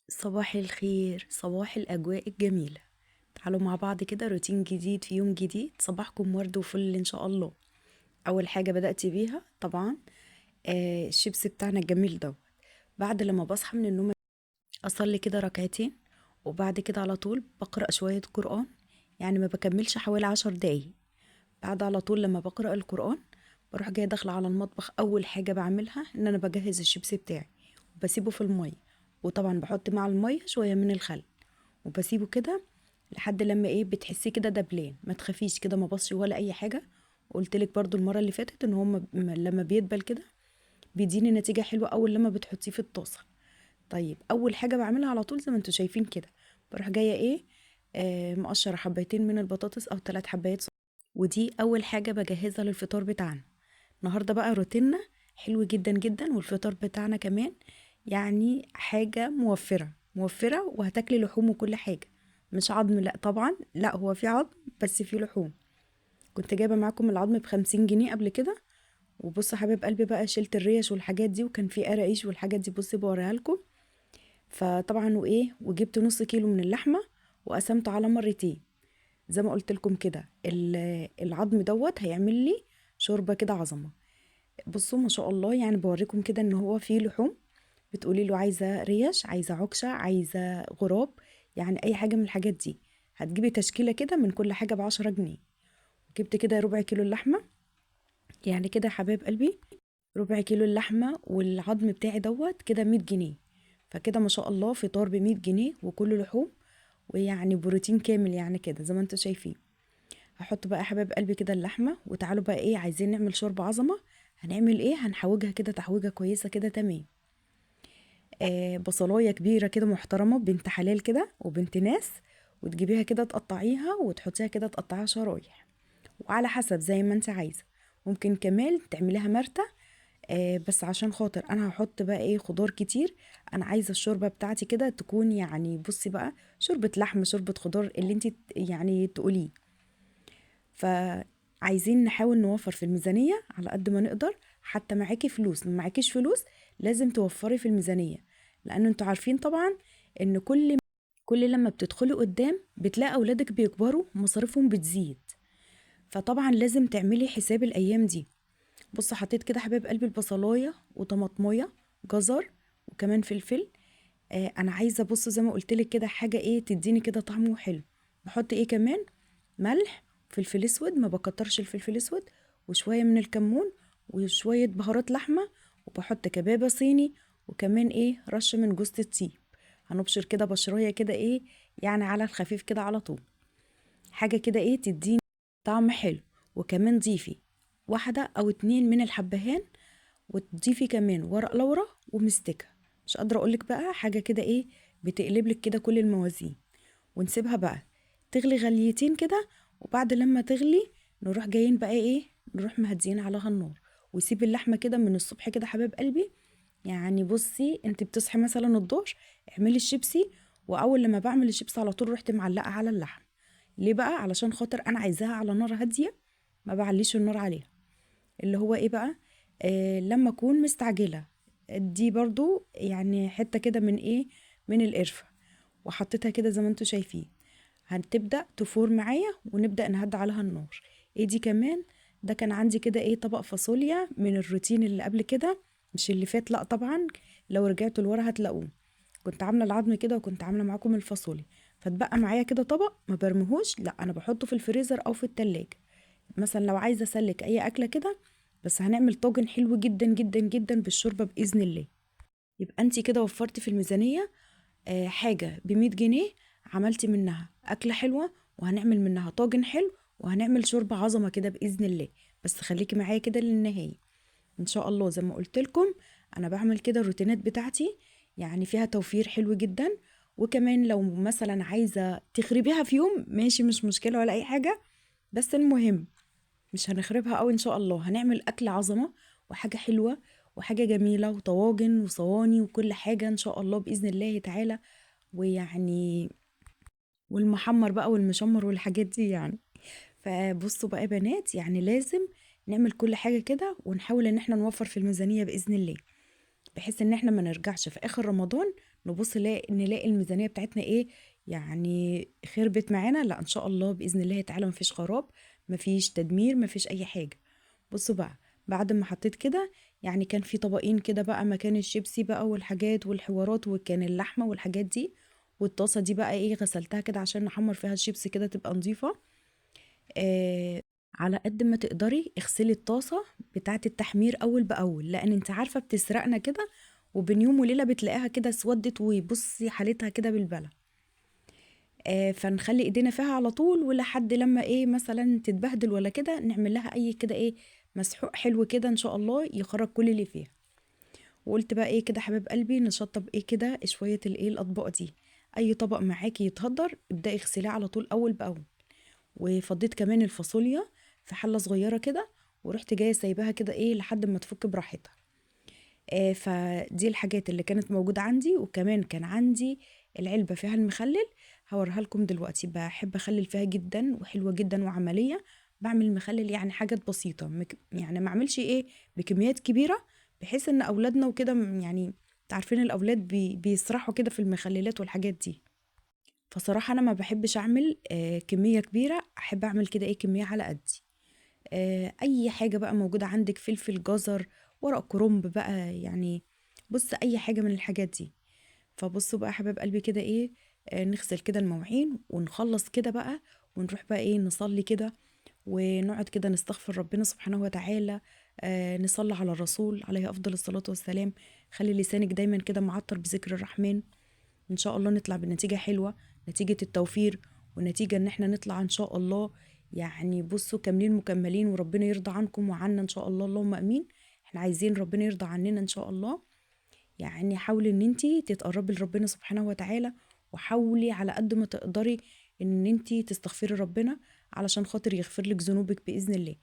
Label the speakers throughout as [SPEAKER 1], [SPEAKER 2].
[SPEAKER 1] صباح الخير، صباح الأجواء الجميلة. تعالوا مع بعض كده روتين جديد في يوم جديد. صباحكم ورد وفل إن شاء الله. أول حاجة بدأت بيها طبعا الشيبس بتاعنا الجميل ده. بعد لما بصحى من النوم أصلي كده ركعتين، وبعد كده على طول بقرأ شوية قرآن. يعني ما بكملش حوالي 10 دقايق. بعد على طول لما بقرأ القرآن بروح جاية داخلة على المطبخ. أول حاجة بعملها إن أنا بجهز الشيبس بتاعي وبسيبه في المية، وطبعا بحط مع المية شوية من الخل وبسيبه كده لحد لما بتحسيه كده دبلان. ما تخافيش كده، ما بصش ولا اي حاجه. قلت لك برضو المره اللي فاتت ان لما بيدبل كده بيديني نتيجه حلوه اول لما بتحطيه في الطاسه. طيب اول حاجه بعملها على طول زي ما انتوا شايفين كده، بروح جايه مقشره حبايتين من البطاطس او 3 حبايات ودي اول حاجه بجهزها للفطار بتاعنا. النهارده بقى روتيننا حلو جدا جدا، والفطار بتاعنا كمان يعني حاجة موفرة موفرة، وهتاكلي لحوم وكل حاجة. مش عظم، لا طبعا، لا هو في عظم بس في لحوم. كنت جايبة معاكم العظم ب50 جنيه قبل كده. وبص حبيب قلبي بقى، شلت الريش والحاجات دي، وكان في قراقيش والحاجات دي، بصي بوريها لكم. فطبعا وجبت نص كيلو من اللحمة وقسمته على مرتين. زي ما قلت لكم كده العظم دوت هيعمل لي شوربة كده عظمة. بصوا ما شاء الله، يعني بوريكم كده ان هو فيه لحوم. بتقولي له عايزه ريش، عايزه عكشه، عايزه غراب، يعني اي حاجه من الحاجات دي. هتجيبي تشكيله كده من كل حاجه ب10 جنيه. جبت كده ربع كيلو اللحمه، يعني كده يا حبايب قلبي ربع كيلو اللحمه والعظم بتاعي دوت كده 100 جنيه. فكده ما شاء الله فطار ب100 جنيه وكله لحوم، ويعني بروتين كامل يعني كده زي ما انتوا شايفين. هحط بقى يا حبايب قلبي كده اللحمه، وتعالوا بقى عايزين نعمل شوربه عظمه. هنعمل هنحوجها كده تحويجه كويسه كده تمام. بصلايه كبيره كده محترمه بنت حلال كده وبنت ناس، وتجيبيها كده تقطعيها وتحطيها كده تقطعيها شرايح، وعلى حسب زي ما انت عايزه. ممكن كمان تعمليها مرتة. بس عشان خاطر انا هحط بقى خضار كتير. انا عايزه الشوربه بتاعتي كده تكون يعني بصي بقى شوربه لحم شوربه خضار اللي انت يعني تقوليه. فعايزين نحاول نوفر في الميزانية على قد ما نقدر. حتى معاكي فلوس ما معاكيش فلوس لازم توفري في الميزانية، لأن انتوا عارفين طبعا ان كل لما بتدخلي قدام بتلاقي أولادك بيكبروا مصاريفهم بتزيد. فطبعا لازم تعملي حساب الأيام دي. بص حطيت كده حبايب قلبي البصلاية وطماطمية، جزر، وكمان فلفل. انا عايزه بص زي ما قلت لك كده حاجه تديني كده طعمه حلو. بحط كمان ملح، فلفل اسود، ما بكترش الفلفل اسود، وشويه من الكمون، وشويه بهارات لحمه، وبحط كبابه صيني، وكمان رشه من جوز الطيب. هنبشر كده بشرايه كده يعني على الخفيف كده على طول. حاجه كده تديني طعم حلو. وكمان ضيفي 1 أو 2 من الحبهان، وتضيفي كمان ورق لورا ومستكة. مش قادرة اقولك بقى حاجة كده بتقلبلك كده كل الموازين. ونسيبها بقى تغلي غليتين كده، وبعد لما تغلي نروح جايين بقى نروح مهديين عليها النار. ويسيب اللحمة كده من الصبح كده حباب قلبي. يعني بصي انت بتصحي مثلا الظهر اعملي الشيبسي، واول لما بعمل الشيبسي على طول رحت معلقة على اللحم. ليه بقى؟ علشان خاطر انا عايزاها على نار هادية، ما بعليش النار عليها. اللي هو بقى لما اكون مستعجله. دي برضو يعني حته كده من من القرفه، وحطيتها كده زي ما انتوا شايفين. هتبدا تفور معايا ونبدا نهدي عليها النار. دي كمان، ده كان عندي كده طبق فاصوليا من الروتين اللي قبل كده، مش اللي فات لا طبعا. لو رجعتوا لورا هتلاقوه. كنت عامله العظم كده وكنت عامله معاكم الفاصوليا. فتبقى معايا كده طبق ما برميهوش، لا انا بحطه في الفريزر او في التلاجة. مثلا لو عايزه اسلك اي اكله كده. بس هنعمل طاجن حلو جدا جدا جدا بالشوربه باذن الله. يبقى انت كده وفرتي في الميزانيه. حاجه ب100 جنيه عملتي منها اكله حلوه، وهنعمل منها طاجن حلو، وهنعمل شوربه عظمه كده باذن الله. بس خليكي معايا كده للنهايه ان شاء الله. زي ما قلت لكم انا بعمل كده الروتينات بتاعتي، يعني فيها توفير حلو جدا. وكمان لو مثلا عايزه تخربيها في يوم ماشي، مش مشكله ولا اي حاجه. بس المهم مش هنخربها قوي ان شاء الله. هنعمل اكل عظمه وحاجه حلوه وحاجه جميله وطواجن وصواني وكل حاجه ان شاء الله باذن الله تعالى. ويعني والمحمر بقى والمشمر والحاجات دي يعني. فبصوا بقى يا بنات، يعني لازم نعمل كل حاجه كده ونحاول ان احنا نوفر في الميزانيه باذن الله، بحيث ان احنا ما نرجعش في اخر رمضان نبص نلاقي الميزانية بتاعتنا ايه، يعني خربت معانا. لا ان شاء الله باذن الله تعالى مفيش خراب، مفيش تدمير، مفيش اي حاجة. بصوا بقى، بعد ما حطيت كده، يعني كان في طبقين كده بقى مكان الشيبسي بقى والحاجات والحوارات، وكان اللحمة والحاجات دي. والطاسة دي بقى ايه، غسلتها كده عشان نحمر فيها الشيبسي كده تبقى نظيفة. آه على قد ما تقدري اغسلي الطاسة بتاعة التحمير أول بأول، لأن انت عارفة بتسرقنا كده، وبين يوم وليلة بتلاقيها كده اسودت، وبصي حالتها كده بالبلة. فنخلي ايدينا فيها على طول، ولحد لما ايه مثلا تتبهدل ولا كده، نعمل لها اي كده ايه مسحوق حلو كده ان شاء الله يخرج كل اللي فيها. وقلت بقى ايه كده حبيب قلبي، نشطب ايه كده شوية الايه الاطباق دي. اي طبق معاكي يتهدر ابدأي اغسليه على طول اول باول. وفضيت كمان الفاصوليا في حلة صغيرة كده، ورحت جاية سايباها كده ايه لحد ما تفك براحتها. فدي الحاجات اللي كانت موجودة عندي. وكمان كان عندي العلبة فيها المخلل، هوريها لكم دلوقتي. بحب اخلل فيها جدا، وحلوة جدا وعملية. بعمل مخلل يعني حاجات بسيطة، يعني ما اعملش ايه بكميات كبيرة، بحيث ان اولادنا وكده يعني تعرفين الاولاد بيسرحوا كده في المخللات والحاجات دي. فصراحة انا ما بحبش اعمل كمية كبيرة، احب اعمل كده ايه كمية على قدي. اي حاجة بقى موجودة عندك، فلفل، جزر، ورق كرنب بقى يعني، بص اي حاجة من الحاجات دي. فبصوا بقى حباب قلبي كده ايه، نغسل كده المواعين ونخلص كده بقى، ونروح بقى ايه نصلي كده، ونقعد كده نستغفر ربنا سبحانه وتعالى. نصلي على الرسول عليه افضل الصلاة والسلام. خلي لسانك دايما كده معطر بذكر الرحمن. ان شاء الله نطلع بنتيجة حلوة، نتيجة التوفير، ونتيجة ان احنا نطلع ان شاء الله يعني بصوا كاملين مكملين، وربنا يرضى عنكم وعنا ان شاء الله، اللهم امين. احنا عايزين ربنا يرضى عننا ان شاء الله. يعني حاولي ان انتي تتقربي لربنا سبحانه وتعالى، وحاولي على قد ما تقدري ان انتي تستغفري ربنا علشان خاطر يغفر لك ذنوبك باذن الله.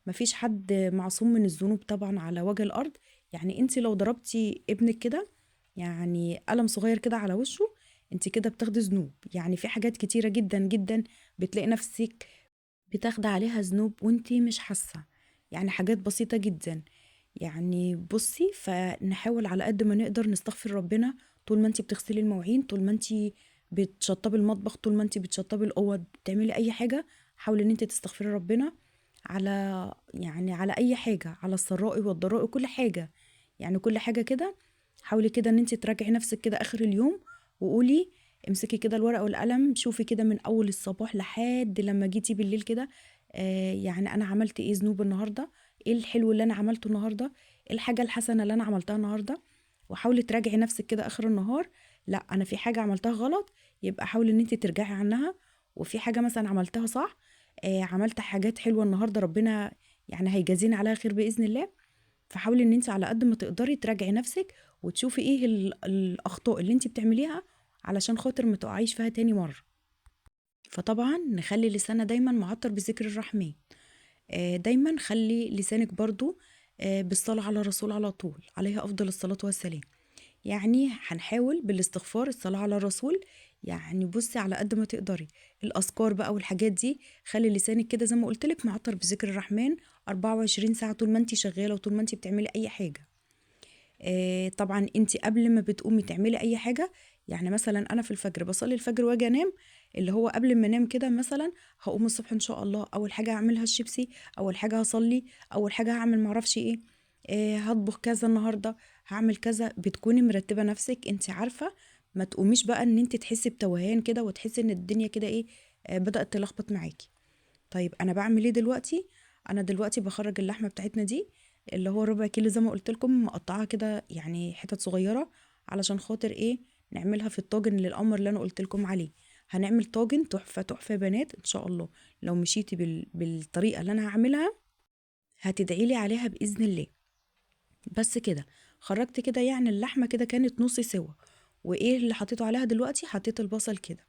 [SPEAKER 1] مفيش حد معصوم من الذنوب طبعا على وجه الارض. يعني انتي لو ضربتي ابنك كده يعني قلم صغير كده على وشه، انت كده بتاخدي ذنوب. يعني في حاجات كتيرة جدا جدا بتلاقي نفسك بتاخدي عليها ذنوب وانت مش حاسة، يعني حاجات بسيطة جدا. يعني بصي، فنحاول على قد ما نقدر نستغفر ربنا طول ما انت بتغسلي المواعين، طول ما انت بتشطبي المطبخ، طول ما انت بتشطبي الاوض، بتعملي اي حاجة. حاولي ان انت تستغفري ربنا على يعني على اي حاجة، على السراء والضراء، كل حاجة. يعني كل حاجة كده. حاولي كده ان انت تراجعي نفسك كده اخر اليوم، وقولي امسكي كده الورقة والقلم، شوفي كده من اول الصباح لحد لما جيتي بالليل كده. يعني انا عملت ايه ذنوب النهاردة، ايه الحلو اللي انا عملته النهاردة، ايه الحاجة الحسنة اللي انا عملتها النهاردة. وحاولي تراجعي نفسك كده اخر النهار. لا انا في حاجة عملتها غلط، يبقى حاولي ان انت ترجعي عنها. وفي حاجة مثلا عملتها صح، عملت حاجات حلوة النهاردة، ربنا يعني هيجازينا عليها خير بإذن الله. فحاولي ان انت على قد ما تقدري تراجعي نفسك، وتشوفي ايه الاخطاء اللي انت بتعمليها، علشان خاطر ما تقعيش فيها تاني مرة. فطبعا نخلي لساننا دايما معطر بذكر الرحمن. دايما خلي لسانك برضو بالصلاة على الرسول على طول عليه أفضل الصلاة والسلام. يعني هنحاول بالاستغفار، الصلاة على الرسول. يعني بصي على قد ما تقدري الأذكار بقى والحاجات دي، خلي لسانك كده زي ما قلتلك معطر بذكر الرحمن 24 ساعة، طول ما انت شغالة وطول ما انت بتعملي أي حاجة. طبعا انت قبل ما بتقومي تعملي اي حاجه، يعني مثلا انا في الفجر بصلي الفجر واجي انام، اللي هو قبل ما انام كده مثلا هقوم الصبح ان شاء الله اول حاجه هعملها الشيبسي، اول حاجه هصلي، اول حاجه هعمل معرفش ايه، هطبخ كذا النهارده، هعمل كذا. بتكوني مرتبه نفسك انت عارفه، ما تقوميش بقى ان انت تحسي بتوهان كده، وتحسي ان الدنيا كده ايه بدأت تلخبط معاكي. طيب انا بعمل ايه دلوقتي؟ انا دلوقتي بخرج اللحمه بتاعتنا دي، اللي هو ربع كيلو زي ما قلت لكم، مقطعاها كده يعني حتت صغيره، علشان خاطر ايه نعملها في الطاجن للقمر اللي انا قلت لكم عليه. هنعمل طاجن تحفه تحفه يا بنات ان شاء الله. لو مشيتي بالطريقه اللي انا هعملها هتدعي لي عليها باذن الله. بس كده خرجت كده، يعني اللحمه كده كانت نص سوا. وايه اللي حطيته عليها دلوقتي؟ حطيت البصل كده.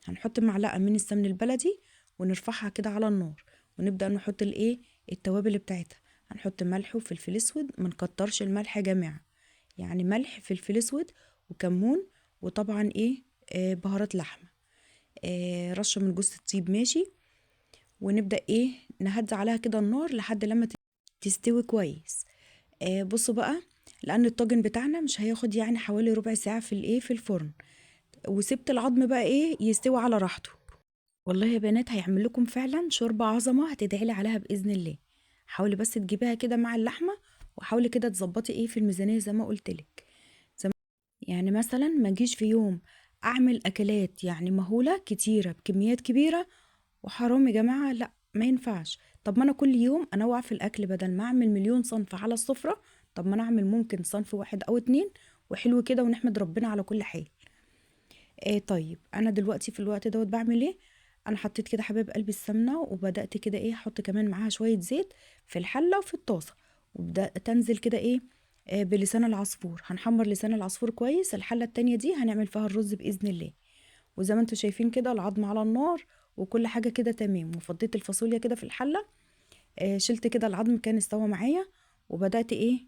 [SPEAKER 1] هنحط معلقة من السمن البلدي، ونرفعها كده على النار، ونبدأ نحط الايه التوابل بتاعتها. هنحط ملح وفلفل اسود، ما نكترش الملح يا جماعة. يعني ملح، فلفل اسود، وكمون، وطبعا ايه بهارات لحمة، رشة من جوز الطيب ماشي. ونبدأ ايه نهدي عليها كده النار لحد لما تستوي كويس. بصوا بقى، لان الطاجن بتاعنا مش هياخد يعني حوالي ربع ساعة في الايه في الفرن. وسبت العظم بقى ايه يستوي على راحته. والله يا بنات هيعمل لكم فعلا شوربة عظمة هتدعيلي عليها بإذن الله. حاولي بس تجيبيها كده مع اللحمة، وحاولي كده تظبطي ايه في الميزانية زي ما قلت لك. يعني مثلا ما اجيش في يوم اعمل اكلات يعني مهولة كتيرة بكميات كبيرة، وحرام يا جماعة، لا ما ينفعش. طب ما انا كل يوم انوع في الاكل، بدل ما اعمل مليون صنف على السفرة، طب ما انا اعمل ممكن صنف واحد او اتنين وحلو كده، ونحمد ربنا على كل حال. طيب انا دلوقتي في الوقت دوت بعمل ايه؟ انا حطيت كده حبايب قلبي السمنه، وبدات كده ايه احط كمان معاها شويه زيت في الحله وفي الطاسه، وبدات انزل كده ايه بلسان العصفور. هنحمر لسان العصفور كويس. الحله التانية دي هنعمل فيها الرز باذن الله. وزي ما انتم شايفين كده العظم على النار وكل حاجه كده تمام، وفضيت الفاصوليا كده في الحله. شلت كده العظم كان استوى معايا، وبدات ايه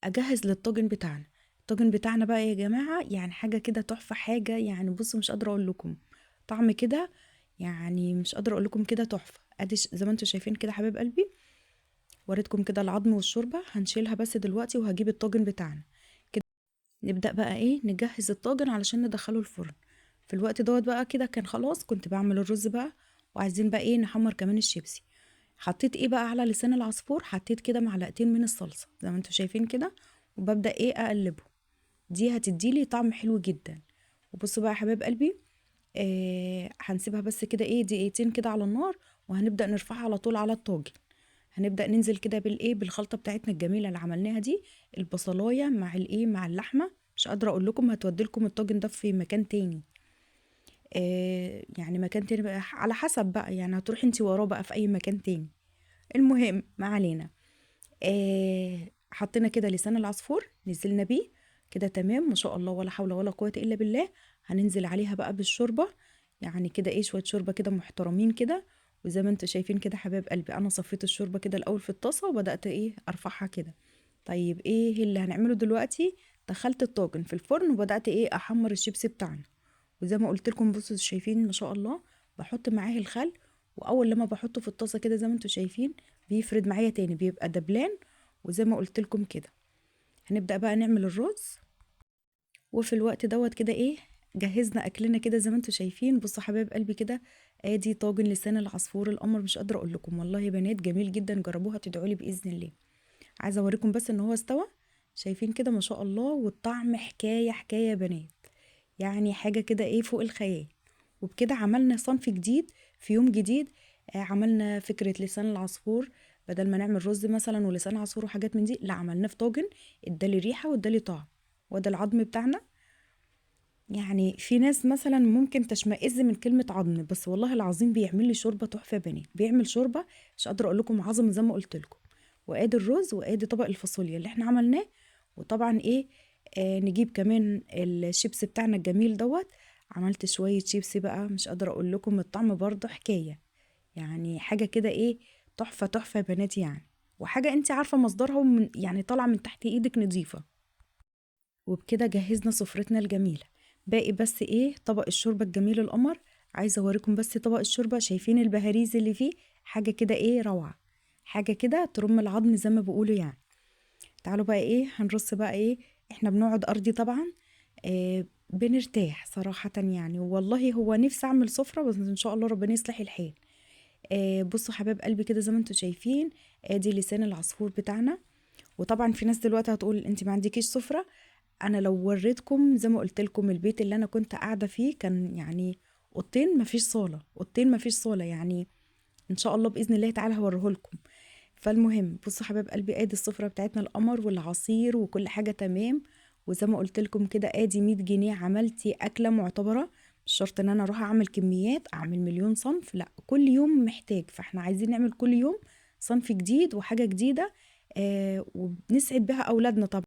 [SPEAKER 1] اجهز للطاجن بتاعنا. الطاجن بتاعنا بقى يا جماعة يعني حاجة كده تحفة، حاجة يعني بصوا مش قادرة اقول لكم طعم كده، يعني مش قادرة اقول لكم كده تحفة. ادي زي ما انتم شايفين كده حبايب قلبي، وريتكم كده العظم والشوربة. هنشيلها بس دلوقتي وهجيب الطاجن بتاعنا كده. نبدأ بقى ايه نجهز الطاجن علشان ندخله الفرن. في الوقت دوت بقى كده كان خلاص كنت بعمل الرز بقى، وعايزين بقى ايه نحمر كمان الشيبسي. حطيت ايه بقى على لسان العصفور؟ حطيت كده معلقتين من الصلصة زي ما انتم شايفين كده، وببدأ ايه اقلبه. دي هتديلي طعم حلو جدا. وبصوا بقى يا حبايب قلبي، هنسيبها بس كده ايه دقيقتين كده على النار، وهنبدأ نرفعها على طول على الطاجن. هنبدأ ننزل كده بالايه بالخلطة بتاعتنا الجميلة اللي عملناها دي، البصلاية مع الايه مع اللحمة. مش قادرة اقول لكم هتوديلكم الطاجن ده في مكان تاني. يعني مكان تاني بقى على حسب بقى، يعني هتروحي انتي وراه بقى في اي مكان تاني. المهم ما علينا. حطينا كده لسان العصفور نزلنا بيه كده تمام ما شاء الله، ولا حول ولا قوة إلا بالله. هننزل عليها بقى بالشوربة، يعني كده ايه شوية شوربة كده محترمين كده. وزي ما انتوا شايفين كده حبايب قلبي، انا صفيت الشوربة كده الاول في الطاسة، وبدأت ايه ارفعها كده. طيب ايه اللي هنعمله دلوقتي؟ دخلت الطاجن في الفرن، وبدأت ايه احمر الشيبسي بتاعنا. وزي ما قلت لكم بصوا شايفين ما شاء الله، بحط معاه الخل. واول لما بحطه في الطاسه كده زي ما انتم شايفين بيفرد معايا تاني بيبقى دبلان. وزي ما قلت لكم كده هنبدا بقى نعمل الرز. وفي الوقت دوت كده ايه جهزنا اكلنا كده زي ما انتم شايفين. بصوا حبايب قلبي كده، ادي طاجن لسان العصفور القمر. مش قادره اقول لكم والله يا بنات جميل جدا، جربوها تدعوا لي باذن الله. عايزه اوريكم بس ان هو استوى. شايفين كده ما شاء الله، والطعم حكايه حكايه يا بنات، يعني حاجه كده ايه فوق الخيال. وبكده عملنا صنف جديد في يوم جديد. عملنا فكرة لسان العصفور، بدل ما نعمل رز مثلا ولسان عصفور وحاجات من دي، لا عملناه في طاجن ادالي ريحة وادالي طعم. وده العظم بتاعنا. يعني في ناس مثلا ممكن تشمئز من كلمة عظم، بس والله العظيم بيعمل لي شوربة تحفة يا بنات، بيعمل شوربة مش قادرة اقول لكم عظم زي ما قلت لكم. وادي الرز وادي طبق الفاصوليا اللي احنا عملناه. وطبعا ايه نجيب كمان الشيبس بتاعنا الجميل دوت. عملت شوية شيبسي بقى مش قادرة اقول لكم الطعم برضه حكاية، يعني حاجة كده ايه تحفة تحفة يا بنات يعني. وحاجة انت عارفة مصدرها من يعني طالعة من تحت ايدك نظيفة. وبكده جهزنا سفرتنا الجميلة. باقي بس ايه طبق الشوربة الجميل القمر. عايزة اوريكم بس طبق الشوربة، شايفين البهاريز اللي فيه؟ حاجة كده ايه روعة، حاجة كده ترم العظم زي ما بيقولوا يعني. تعالوا بقى ايه هنرص بقى ايه. احنا بنقعد ارضي طبعا، بنرتاح صراحة يعني. والله هو نفسي اعمل سفرة بس ان شاء الله ربنا يصلح الحال. بصوا حبايب قلبي كده زي ما انتم شايفين، ادي لسان العصفور بتاعنا. وطبعا في ناس دلوقتي هتقول انت ما عندكيش سفرة. انا لو وريتكم زي ما قلت لكم البيت اللي انا كنت قاعدة فيه كان يعني اوضتين مفيش صالة، اوضتين مفيش صالة يعني. ان شاء الله باذن الله تعالى هوريه لكم. فالمهم بصوا حبايب قلبي، ادي السفرة بتاعتنا القمر والعصير وكل حاجة تمام. وزي ما قلت لكم كده ادي 100 جنيه عملتي اكلة معتبرة. مش شرط ان انا اروح اعمل كميات اعمل مليون صنف، لا كل يوم محتاج، فاحنا عايزين نعمل كل يوم صنف جديد وحاجة جديدة. وبنسعد بها اولادنا طبعا.